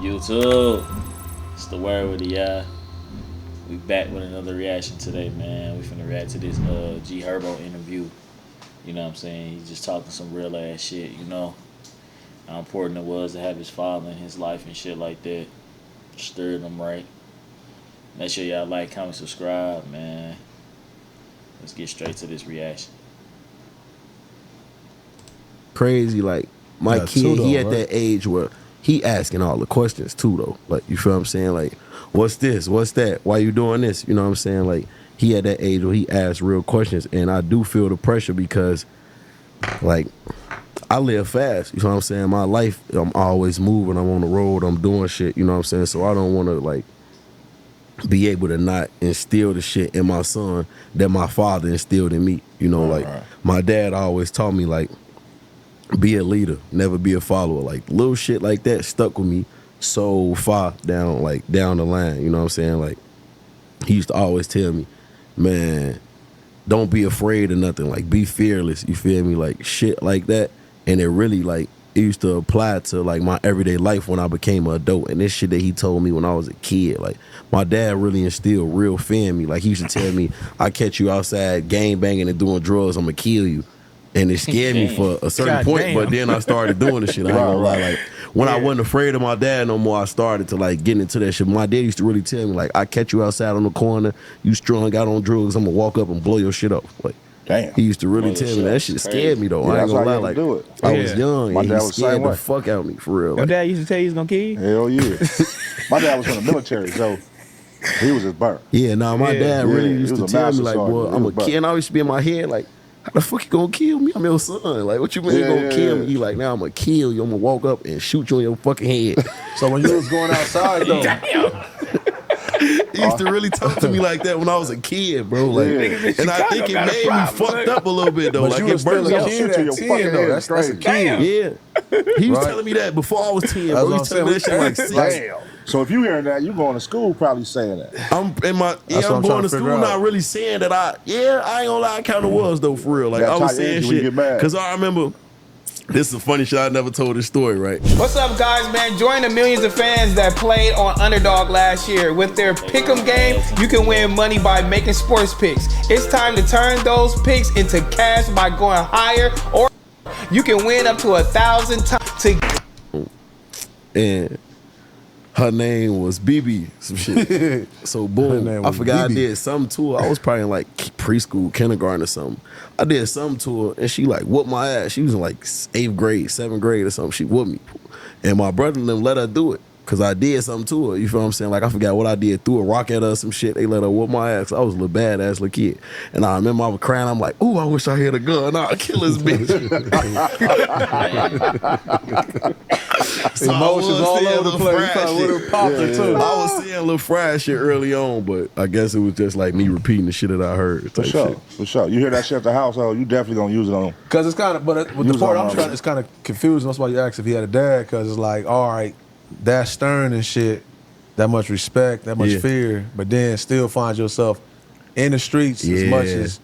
YouTube, it's the word with the We back with another reaction today, man. We finna react to this G Herbo interview. You know what I'm saying? He's just talking some real ass shit, you know. How important it was to have his father in his life and shit like that. Stirred him right. Make sure y'all like, comment, subscribe, man. Let's get straight to this reaction. Crazy, like my kid, he at that age where he asking all the questions too, though. Like, you feel what I'm saying? Like, what's this? What's that? Why you doing this? You know what I'm saying? Like, he at that age where he asks real questions, and I do feel the pressure because, like, I live fast. You know what I'm saying? My life, I'm always moving. I'm on the road. I'm doing shit. You know what I'm saying? So I don't want to, like, be able to not instill the shit in my son that my father instilled in me. You know, like, my dad always taught me, like, be a leader, never be a follower. Like, little shit like that stuck with me so far down, like, down the line. You know what I'm saying? Like, he used to always tell me, man, don't be afraid of nothing. Like, be fearless. You feel me? Like, shit like that. And it really, like, it used to apply to, like, my everyday life when I became an adult. And this shit that he told me when I was a kid, like, my dad really instilled real fear in me. Like, he used to tell me, I catch you outside gang banging and doing drugs, I'm gonna kill you. And it scared me for a certain point, but then I started doing the shit. I ain't gonna lie. Like, when I wasn't afraid of my dad no more, I started to, like, get into that shit. My dad used to really tell me, like, I catch you outside on the corner, you strung out on drugs, I'm gonna walk up and blow your shit up. Like, damn. He used to really tell me that shit scared me though. I ain't gonna lie. Like, I was young and he scared the fuck out of me for real. Your dad used to tell you he's gonna kill you? Hell yeah. My dad was from the military, so he was just burnt. Yeah, my dad really used to tell me, like, boy, I'm a kid. And I used to be in my head like, how the fuck you gonna kill me? I'm your son. Like, what you mean you gonna kill me? He like, now I'm gonna kill you. I'm gonna walk up and shoot you on your fucking head. So when you was going outside though, he used to really talk to me like that when I was a kid, bro. Like, and I think it made me fucked up a little bit though. But like, you was still a kid at 10 though. That's a kid. Yeah. He was telling me that before I was 10, bro. He was telling me that shit like 6. Damn. So if you hearing that, you going to school probably saying that. I'm going to school not really saying that I ain't gonna lie, I kind of was though, for real. Like, I was saying shit because I remember. This is a funny shit. I never told this story, right? What's up, guys, man? Join the millions of fans that played on Underdog last year. With their pick'em game, you can win money by making sports picks. It's time to turn those picks into cash by going higher, or you can win up to 1,000 times. And her name was BB, some shit. So boom, I forgot I did something to her. I was probably in like preschool, kindergarten or something. I did something to her and she like whooped my ass. She was in like 8th grade, 7th grade or something. She whooped me. And my brother and them let her do it because I did something to her. You feel what I'm saying? Like, I forgot what I did. Threw a rock at her or some shit. They let her whoop my ass. I was a little badass little kid. And I remember I was crying. I'm like, ooh, I wish I had a gun. I'll kill this bitch. So emotions all over the place. I was saying a little fried shit early on, but I guess it was just like me repeating the shit that I heard. For sure. You hear that shit at the household, you definitely gonna use it on. Because it's kind of, but with the part I'm trying, it's kind of confusing. That's why you asked if he had a dad, because it's like, all right, that stern and shit, that much respect, that much fear, but then still find yourself in the streets as much as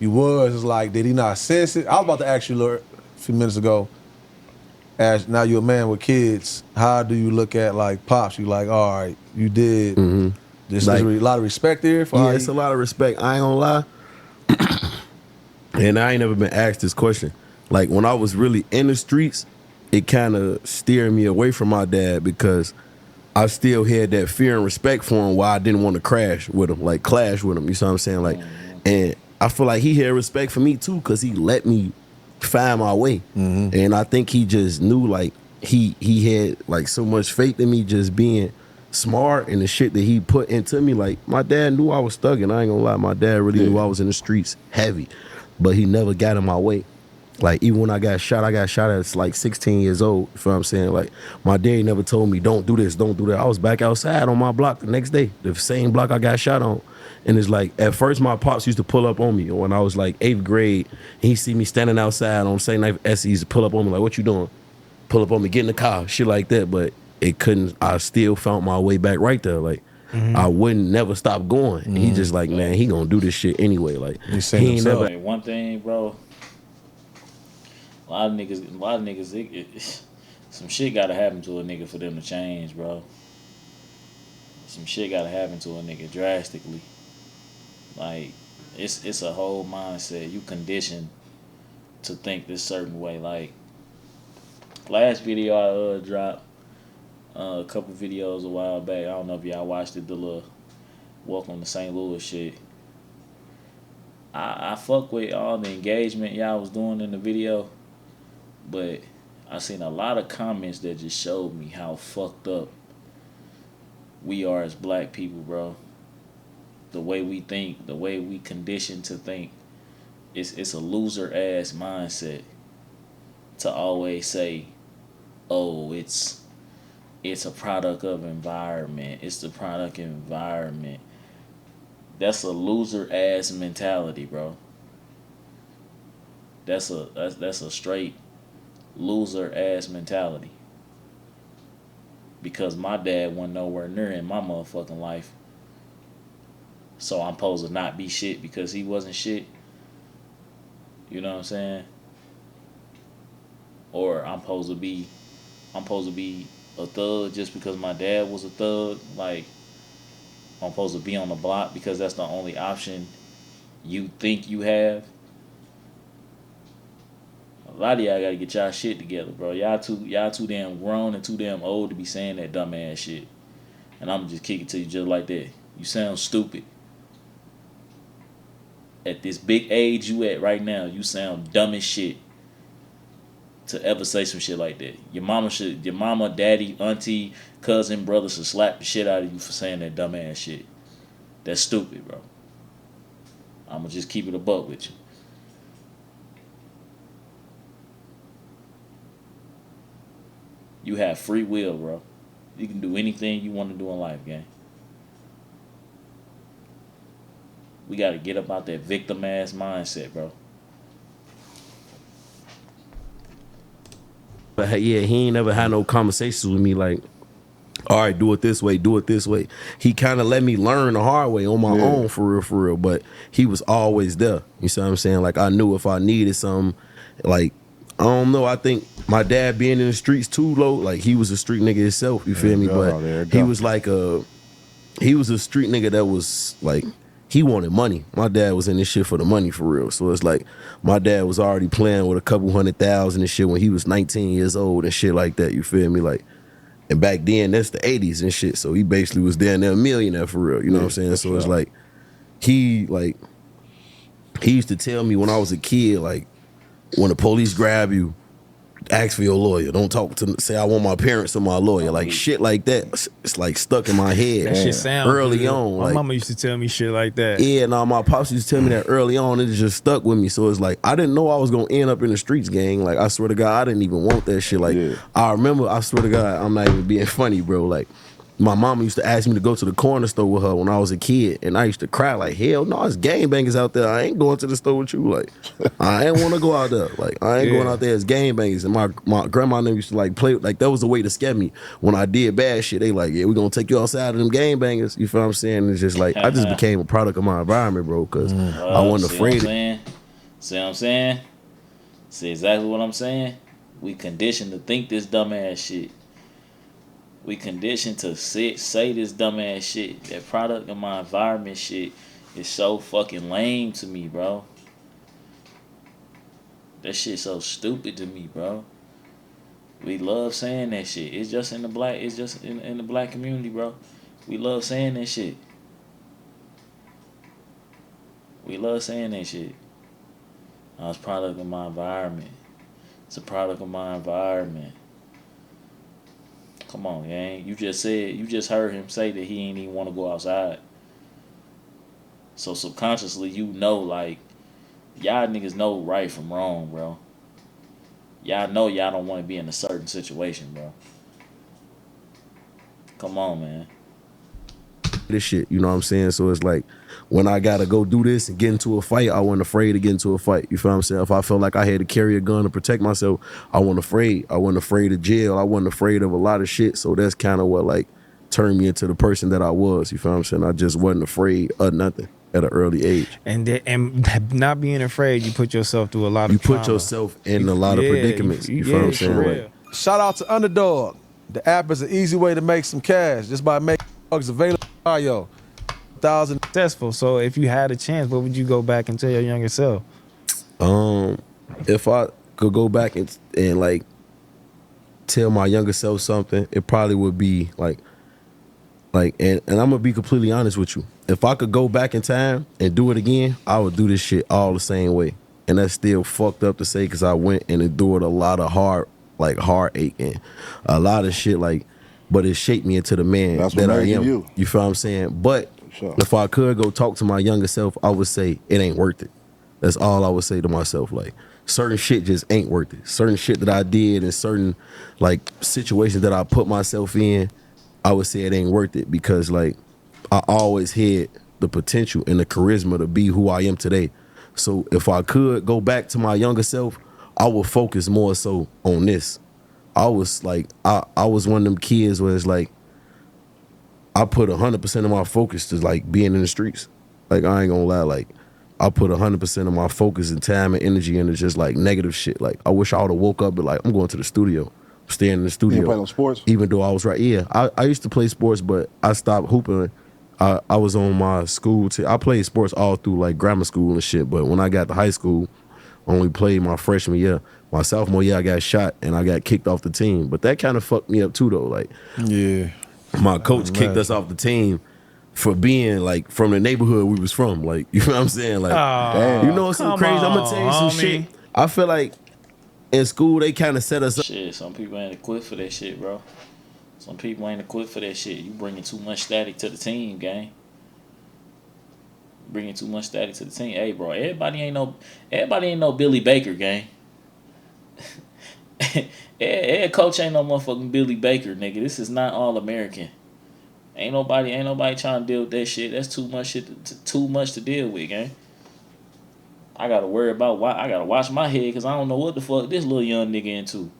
you was. It's like, did he not sense it? I was about to ask you a few minutes ago, as now you're a man with kids, how do you look at like pops? You like, all right, you did. There's like, a lot of respect there for it's a lot of respect. I ain't gonna lie. And I ain't never been asked this question. Like, when I was really in the streets, it kind of steered me away from my dad because I still had that fear and respect for him while I didn't want to clash with him. You see what I'm saying? Like, and I feel like he had respect for me too because he let me find my way. And I think he just knew, like, he had like so much faith in me just being smart and the shit that he put into me. Like, my dad knew I was thugging. I ain't gonna lie. My dad really knew I was in the streets heavy, but he never got in my way. Like, even when I got shot at like 16 years old. You feel what I'm saying? Like, my daddy never told me, don't do this, don't do that. I was back outside on my block the next day, the same block I got shot on. And it's like, at first my pops used to pull up on me when I was like 8th grade. And he see me standing outside on St. Night S. He used to pull up on me like, what you doing? Pull up on me, get in the car, shit like that. But it couldn't, I still found my way back right there. Like, I wouldn't never stop going. And he just like, man, he gonna do this shit anyway. Like, he ain't never. One thing, bro. A lot of niggas, Some shit gotta happen to a nigga for them to change, bro. Some shit gotta happen to a nigga drastically. Like, it's a whole mindset. You conditioned to think this certain way. Like, last video I dropped a couple videos a while back. I don't know if y'all watched it, the little Welcome to St. Louis shit. I fuck with all the engagement y'all was doing in the video, but I seen a lot of comments that just showed me how fucked up we are as black people, bro. The way we think, the way we conditioned to think, it's a loser ass mindset to always say, oh, it's a product of environment. It's the product of environment. That's a loser ass mentality, bro. That's a straight loser ass mentality. Because my dad wasn't nowhere near in my motherfucking life. So I'm supposed to not be shit because he wasn't shit. You know what I'm saying? Or I'm supposed to be a thug just because my dad was a thug. Like, I'm supposed to be on the block because that's the only option you think you have. A lot of y'all gotta get y'all shit together, bro. Y'all too damn grown and too damn old to be saying that dumb ass shit. And I'm just kick it to you just like that. You sound stupid. At this big age you at right now, you sound dumb as shit to ever say some shit like that. Your mama, daddy, auntie, cousin, brother should slap the shit out of you for saying that dumb ass shit. That's stupid, bro. I'ma just keep it a buck with you. You have free will, bro. You can do anything you want to do in life, gang. We got to get up out that victim ass mindset, bro. But yeah, he ain't never had no conversations with me like, all right, do it this way, do it this way. He kind of let me learn the hard way on my own, for real. But he was always there. You see what I'm saying? Like, I knew if I needed something, like, I don't know. I think my dad being in the streets too, low. Like, he was a street nigga himself. You feel me? But he was like he was a street nigga that was like, he wanted money. My dad was in this shit for the money, for real. So it's like, my dad was already playing with a couple $100,000 and shit when he was 19 years old and shit like that. You feel me? Like, and back then, that's the 80s and shit. So he basically was down there a millionaire for real. You know what I'm saying? So it's like, he used to tell me when I was a kid, like, when the police grab you, ask for your lawyer. Don't say I want my parents or my lawyer. Like, shit like that. It's like stuck in my head. That shit sound early good. on. My like, mama used to tell me shit like that. Yeah, no, my pops used to tell me that early on. It just stuck with me. So it's like, I didn't know I was gonna end up in the streets, gang. Like, I swear to God, I didn't even want that shit. Like, I remember, I swear to God, I'm not even being funny, bro. Like, my mama used to ask me to go to the corner store with her when I was a kid, and I used to cry like, hell no, it's gangbangers out there. I ain't going to the store with you. Like, I ain't want to go out there. Like, I ain't going out there as gangbangers. And my grandma and them used to like play, like, that was a way to scare me. When I did bad shit, they like, yeah, we gonna take you outside of them gangbangers. You feel what I'm saying? It's just like, I just became a product of my environment, bro, because I wasn't afraid. See what I'm saying? See exactly what I'm saying? We conditioned to think this dumbass shit. We conditioned to say this dumbass shit. That product of my environment shit is so fucking lame to me, bro. That shit so stupid to me, bro. We love saying that shit. It's just in the black community, bro. We love saying that shit. We love saying that shit. Oh, it's a product of my environment. It's a product of my environment. Come on, gang. You just heard him say that he ain't even want to go outside. So subconsciously, you know, like, y'all niggas know right from wrong, bro. Y'all know y'all don't want to be in a certain situation, bro. Come on, man. This shit, you know what I'm saying? So it's like, when I gotta go do this and get into a fight, I wasn't afraid to get into a fight. You feel what I'm saying? If I felt like I had to carry a gun to protect myself, I wasn't afraid. I wasn't afraid of jail. I wasn't afraid of a lot of shit. So that's kind of what, like, turned me into the person that I was. You feel what I'm saying? I just wasn't afraid of nothing at an early age. And not being afraid, you put yourself through a lot of trauma. You put yourself in a lot of predicaments. You feel what I'm saying? Like, Shout out to Underdog. The app is an easy way to make some cash just by making drugs available. Yo, 1,000 Successful. So if you had a chance, what would you go back and tell your younger self? If I could go back and like tell my younger self something, it probably would be like and I'm gonna be completely honest with you. If I could go back in time and do it again, I would do this shit all the same way. And that's still fucked up to say because I went and endured a lot of heartache and a lot of shit but it shaped me into the man that I am. You feel what I'm saying? But sure. If I could go talk to my younger self, I would say it ain't worth it. That's all I would say to myself. Like, certain shit just ain't worth it. Certain shit that I did and certain like situations that I put myself in, I would say it ain't worth it because like I always had the potential and the charisma to be who I am today. So if I could go back to my younger self, I would focus more so on this. I was like, I was one of them kids where it's like, I put 100% of my focus to like being in the streets. Like, I ain't gonna lie, like, I put 100% of my focus and time and energy into just like negative shit. Like, I wish I would have woke up and like, I'm going to the studio, staying in the studio. You play no sports? Even though I was right. Yeah, I used to play sports, but I stopped hooping. I was on my school. I played sports all through like grammar school and shit, but when I got to high school, I only played my freshman year. My sophomore year, I got shot and I got kicked off the team. But that kind of fucked me up too, though. Like, yeah, my coach kicked us off the team for being like from the neighborhood we was from. Like, you know what I'm saying? Like, you know what's so crazy? I'm gonna tell you some shit. I feel like in school they kind of set us up. Shit, some people ain't equipped for that shit, bro. Some people ain't equipped for that shit. You bringing too much static to the team, gang. Bringing too much static to the team. Hey, bro, everybody ain't no Billy Baker, gang. Every coach ain't no motherfucking Billy Baker, nigga. This is not all American. Ain't nobody trying to deal with that shit. That's too much shit. Too much to deal with, gang. I gotta worry about I gotta watch my head because I don't know what the fuck this little young nigga into.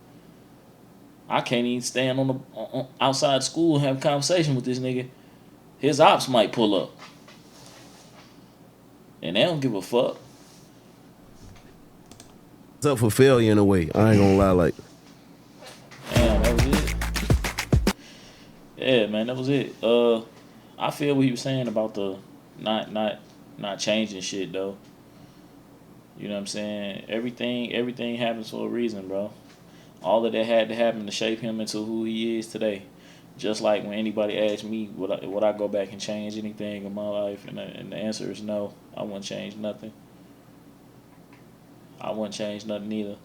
I can't even stand on outside school and have a conversation with this nigga. His ops might pull up. And they don't give a fuck. It's up for failure in a way. I ain't gonna lie, like. Damn, that was it. Yeah, man, that was it. I feel what he was saying about the not changing shit though. You know what I'm saying? Everything happens for a reason, bro. All of that had to happen to shape him into who he is today. Just like when anybody asks me, would I go back and change anything in my life? And the answer is no. I wouldn't change nothing. I wouldn't change nothing either.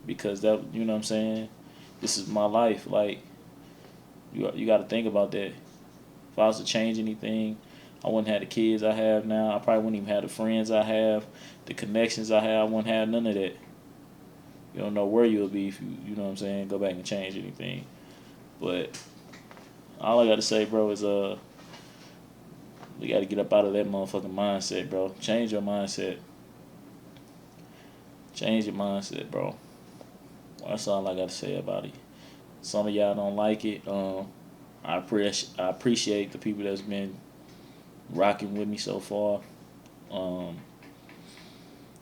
Because that, you know what I'm saying? This is my life. Like, you got to think about that. If I was to change anything, I wouldn't have the kids I have now. I probably wouldn't even have the friends I have, the connections I have. I wouldn't have none of that. You don't know where you'll be if you know what I'm saying, go back and change anything. But all I got to say, bro, is we got to get up out of that motherfucking mindset, bro. Change your mindset. Change your mindset, bro. That's all I got to say about it. Some of y'all don't like it. I appreciate the people that's been rocking with me so far.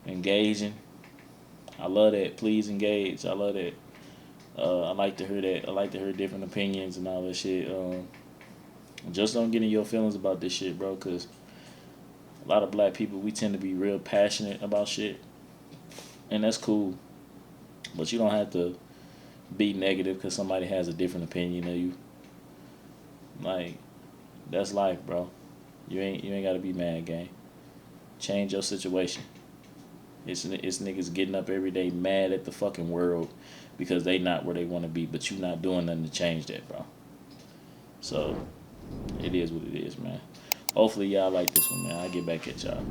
Engaging. I love that. Please engage. I love that. I like to hear that. I like to hear different opinions and all that shit. Just don't get in your feelings about this shit, bro, because a lot of black people, we tend to be real passionate about shit. And that's cool. But you don't have to be negative because somebody has a different opinion of you. Like, that's life, bro. You ain't got to be mad, gang. Change your situation. It's niggas getting up every day mad at the fucking world because they not where they want to be, but you not doing nothing to change that, bro. So, it is what it is, man. Hopefully y'all like this one, man. I'll get back at y'all.